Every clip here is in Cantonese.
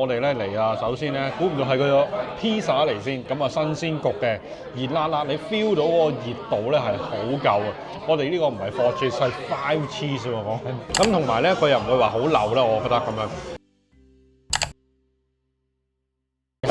我哋咧嚟啊，首先咧估唔到係個披薩嚟先，咁啊新鮮焗嘅熱辣辣，你 feel 到嗰個熱度咧係好夠啊！我哋呢個唔係 four cheese 係 five cheese 喎講緊，咁同埋咧佢又唔會話好流啦，我覺得咁樣。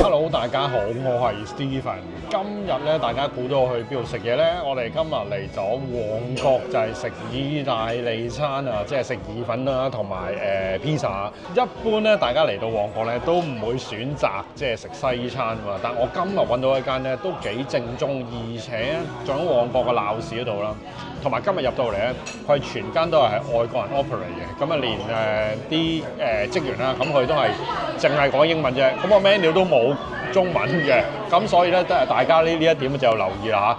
Hello， 大家好，我係 Steven。今日咧，大家估到我去邊度食嘢咧？我哋今日嚟咗旺角，就係食意大利餐啊，即係食意粉啦，同埋披薩。一般咧，大家嚟到旺角咧，都唔會選擇即係食西餐喎。但我今日揾到一間咧，都幾正宗，而且仲喺旺角嘅鬧市嗰度啦。同埋今日入到嚟咧，佢全間都係外國人 operate 嘅，咁啊連啲職員啦，咁佢都係淨係講英文啫，咁個 menu 都冇中文嘅，咁所以咧大家呢一點就留意啦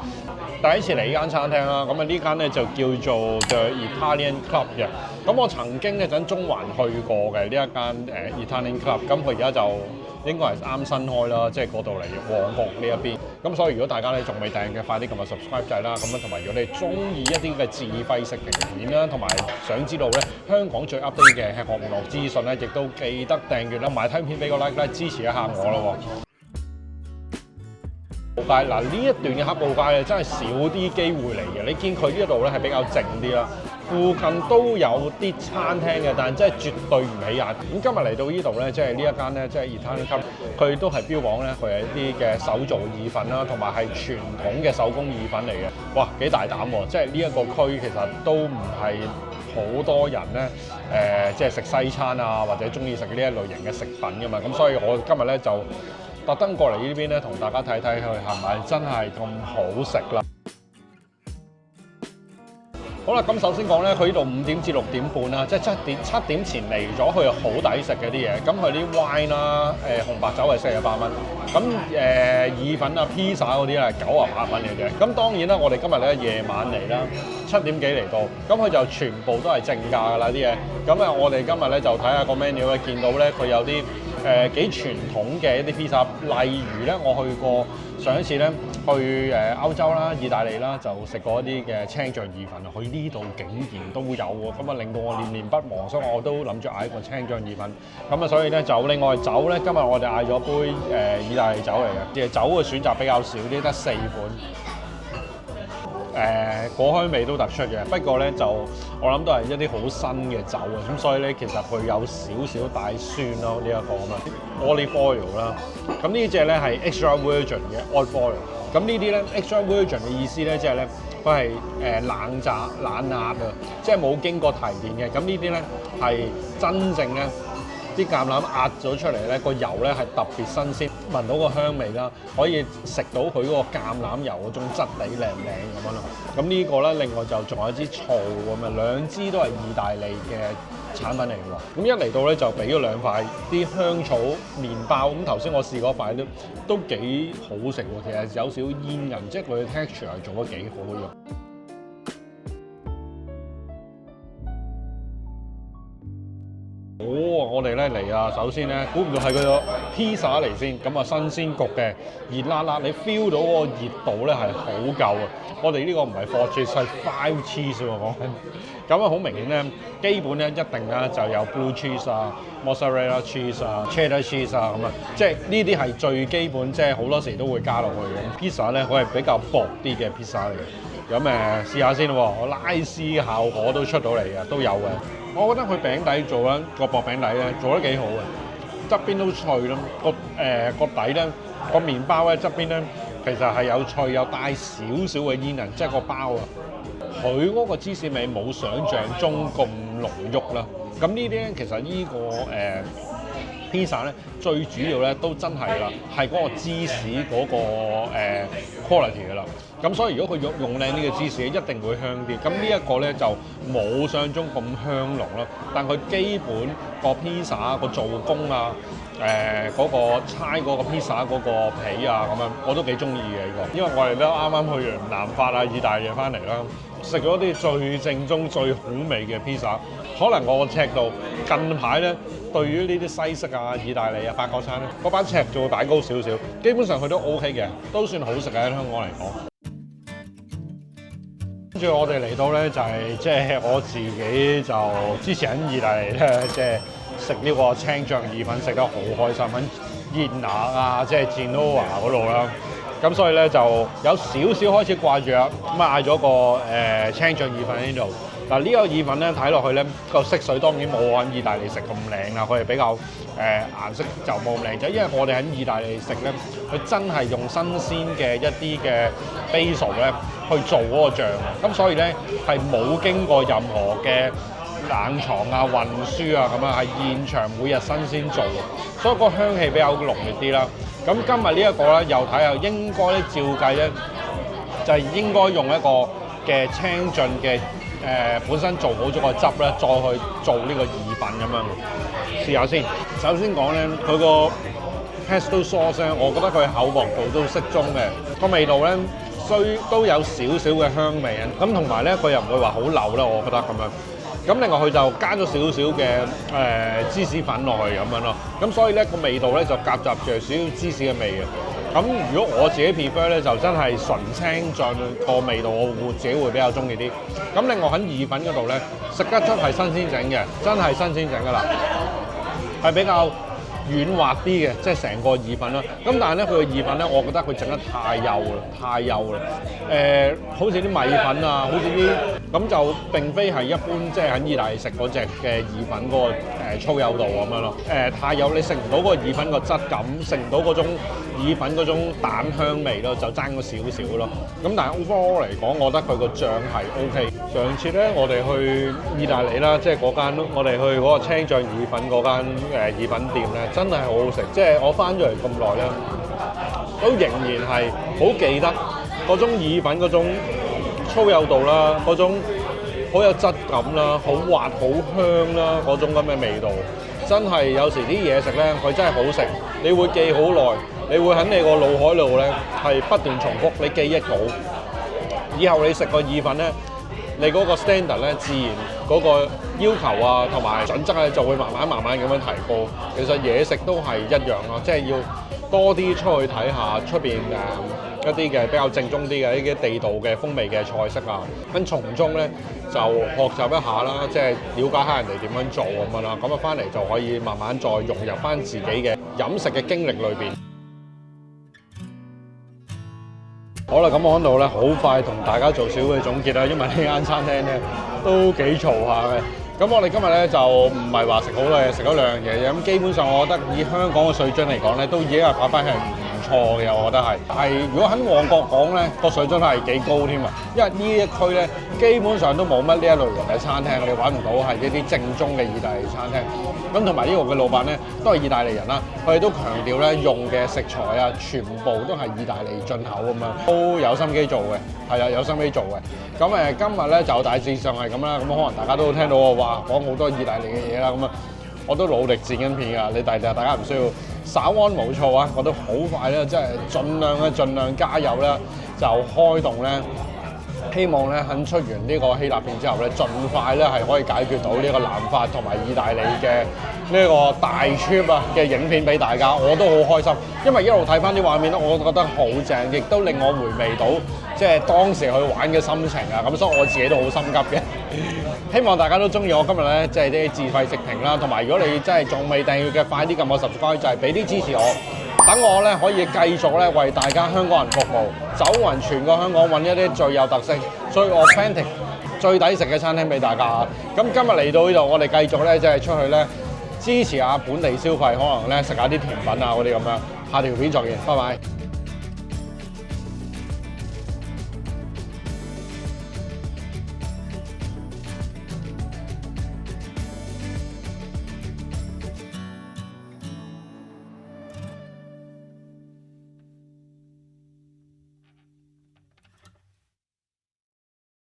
嚇。第一次嚟呢間餐廳啦，咁啊呢間咧就叫做 The Italian Club 嘅，咁我曾經咧喺中環去過嘅呢一間Italian Club，咁佢而家就應該係啱新開啦，即係嗰度嚟旺角呢一邊。咁所以如果大家咧仲未訂嘅，快啲撳埋 subscribe 掣啦。咁樣同埋如果你中意一啲嘅自費食評片啦，同埋想知道咧香港最 update 嘅吃喝玩樂資訊咧，亦都記得訂閱啦，埋睇片俾個 like 咧，支持一下我咯喎。街嗱呢一段嘅黑布街咧，真係少啲機會嚟嘅。你見佢呢度咧係比較靜啲啦，附近都有啲餐廳嘅，但係真係絕對唔起眼。咁今日嚟到呢度咧，即係呢一間咧，即係 Italian Club，佢都係標榜咧，佢係一啲嘅手做意粉啦，同埋係傳統嘅手工意粉嚟嘅。哇，幾大膽喎！即係呢一個區其實都唔係好多人咧，即係食西餐啊，或者中意食呢一類型嘅食品㗎嘛。咁所以我今日咧就特登過嚟呢邊咧，同大家睇睇佢係咪真係咁好食啦。好啦，咁首先講咧，佢呢度5點至6點半啦，即係7點前嚟咗，佢好抵食嘅啲嘢。咁佢啲 wine 啦，紅白酒係48蚊，咁意粉啊、披薩嗰啲咧係98蚊嘅啫。咁當然啦，我哋今日咧夜晚嚟啦，7點幾嚟到，咁佢就全部都係正價㗎啦啲嘢。咁啊，我哋今日咧就睇下個 menu 咧，見到咧佢有啲幾傳統嘅一啲披薩，例如咧我去過上一次咧去歐洲啦、意大利啦，就食過一啲嘅青醬意粉啊，佢呢度竟然都有喎，咁啊令到我念念不忘，所以我都諗住嗌一個青醬意粉。咁啊，所以咧就另外酒咧，今日我哋嗌咗杯意大利酒嚟嘅，嘅酒嘅選擇比較少啲，得4款。果香味都突出嘅，不過咧就我諗都係一啲好新嘅酒啊，咁所以咧其實佢有少少帶酸咯呢一個咁啊 olive oil 啦，咁呢隻咧係 extra virgin 嘅 olive oil，咁呢啲咧 extra virgin 嘅意思咧即係咧佢係冷榨冷壓啊，即係冇經過提煉嘅，咁呢啲咧係真正咧啲橄欖壓咗出嚟咧，個油咧係特別新鮮，聞到個香味啦，可以食到佢嗰個橄欖油嗰種質地靚唔靚咁樣咯。咁呢個咧，另外就仲有一支醋咁啊，兩支都係意大利嘅產品嚟嘅喎。咁一嚟到咧就俾咗2塊啲香草麵包，咁頭先我試嗰塊都幾好食喎，其實有少少煙韌，即係佢嘅 texture 係做得幾好嘅肉。我哋咧嚟啊，首先咧估唔到係個披薩嚟先，咁啊新鮮焗嘅熱辣辣，你 feel 到嗰個熱度咧係好夠啊！我哋呢個唔係 4 cheese 係5 cheese 喎講緊，咁啊好明顯咧，基本咧一定咧就有 blue cheese 啊、mozzarella cheese 啊、cheddar cheese 啊咁啊，即係呢啲係最基本，即係好多時都會加落去嘅。披薩咧佢係比較薄啲嘅披薩嚟嘅，咁試下先喎，我拉絲效果都出到嚟嘅，都有嘅。我覺得佢餅底做咧個薄餅底咧做得幾好嘅，側邊都脆啦，個底咧個麵包咧側邊咧其實係有脆，有帶少少嘅煙韌，即係個包啊，佢嗰個芝士味冇想像中咁濃郁啦。咁呢啲咧其實呢個披薩咧最主要咧都真係啦，係嗰個芝士嗰個quality 㗎啦。咁所以如果佢用靚呢個芝士，一定會香啲。咁呢一個咧就冇想像中咁香濃啦，但佢基本個披薩個做工啊，嗰個猜嗰個披薩嗰個皮啊咁樣，我都幾中意嘅呢個。因為我哋都啱啱去完南法啊、意大利翻嚟啦，食咗啲最正宗、最好味嘅披薩。可能我個尺度近排咧，對於呢啲西式啊、意大利啊、法國餐咧，嗰班尺就會擺高少少。基本上佢都 OK 嘅，都算好食嘅喺香港嚟講。跟住我哋嚟到咧，就係即係我自己就之前喺意大利咧，即係食呢個青醬意粉食得好開心，喺熱拿啊，即係 Genoa 嗰度啦。咁所以咧就有少少開始掛住啦，咁啊嗌咗個青醬意粉喺呢度。嗱呢個意粉咧睇落去咧個色水當然冇我喺意大利食咁靚啦，佢係比較顏色就冇咁靚仔，因為我哋喺意大利食咧，佢真係用新鮮嘅一啲嘅 basil 咧去做嗰個醬啊，咁所以咧係冇經過任何嘅冷藏啊、運輸啊咁樣，係現場每日新鮮做，所以個香氣比較濃烈啲啦。咁今日呢一個咧又睇下應該咧照計咧就係應該用一個嘅青醬嘅本身做好咗個汁咧，再去做呢個意粉咁樣。試下先。首先講咧，佢個 pesto sauce 咧，我覺得佢厚薄度都適中嘅，個味道咧都有少少嘅香味啊。咁同埋咧，佢又唔會話好流啦，我覺得咁樣。咁另外佢就加咗少少嘅芝士粉落去咁樣咯，咁所以咧個味道咧就夾雜住少少芝士嘅味嘅。咁如果我自己 prefer 咧，就真係純青醬個味道，我自己會比較中意啲。咁另外喺意粉嗰度咧，食得出係新鮮整嘅，真係新鮮整㗎啦，係比較軟滑啲嘅，即係成個意粉啦。咁但係咧，佢個意粉咧，我覺得佢整得太幼啦，太幼啦。好似啲米粉啊，好似啲咁就並非係一般即係喺意大利食嗰隻嘅意粉嗰個粗幼度咁樣咯。太幼，你食唔到嗰個意粉個質感，食唔到嗰種意粉嗰種蛋香味咯，就爭咗少少咯。咁但係 overall 嚟講，我覺得佢個醬係 OK。上次咧，我哋去意大利啦，即係嗰間我哋去嗰個青醬意粉嗰間意粉店咧，真係好好食。即係我翻咗嚟咁耐咧，都仍然係好記得嗰種意粉嗰種粗幼度啦，嗰種好有質感啦，好滑好香啦，嗰種咁嘅味道，真係有時啲嘢食咧，佢真係好食，你會記好耐，你會喺你個腦海度咧係不斷重複，你記憶到，以後你食個意粉咧，你嗰個 standard 咧，自然嗰個要求啊同埋準則咧就會慢慢咁樣提高。其實嘢食都係一樣咯，即係要多啲出去睇下出邊一啲嘅比較正宗啲嘅呢啲地道嘅風味嘅菜式啊，咁從中咧就學習一下啦，即係了解下人哋點樣做咁樣啦，咁啊翻嚟就可以慢慢再融入翻自己嘅飲食嘅經歷裏邊。好啦，咁我喺度咧好快同大家做少嘅總結啦，因為呢間餐廳咧都幾嘈下嘅。咁我哋今日咧就唔係話食好多嘢，食咗兩樣嘢嘅。咁基本上我覺得以香港嘅水準嚟講咧，都已經係打返係唔錯嘅，我覺得係如果喺旺角講咧，個水準係幾高添啊！因為呢一區咧基本上都冇乜呢一類型嘅餐廳，你揾唔到係一啲正宗嘅意大利餐廳。咁同埋呢個嘅老闆咧都係意大利人啦，佢哋都強調咧用嘅食材啊，全部都係意大利進口咁樣，都有心機做嘅，係啊，有心機做嘅。咁今日咧就大致上係咁啦，咁可能大家都聽到我話講好多意大利嘅嘢啦，咁啊我都努力剪緊片㗎，你大家唔需要稍安無躁啊，我都好快咧，即係盡量加油啦，就開動咧。希望咧喺出完呢個希臘片之後咧，盡快咧係可以解決到呢個南法同埋意大利嘅呢個大 trip 啊嘅影片俾大家，我都好開心，因為一路睇翻啲畫面咧，我覺得好正，亦都令我回味到即係當時去玩嘅心情啊，咁所以我自己都好心急嘅。希望大家都中意我今日咧，即係啲自費食評啦，同埋如果你真係仲未訂閱嘅，快啲撳個 subscribe，就係俾啲支持我。等我咧可以繼續咧為大家香港人服務，走勻全個香港揾一啲最有特色、最 authentic、最抵食嘅餐廳俾大家。咁今日嚟到呢度，我哋繼續咧即係出去咧支持下本地消費，可能咧食下啲甜品啊嗰啲咁樣。下條片再見，拜拜。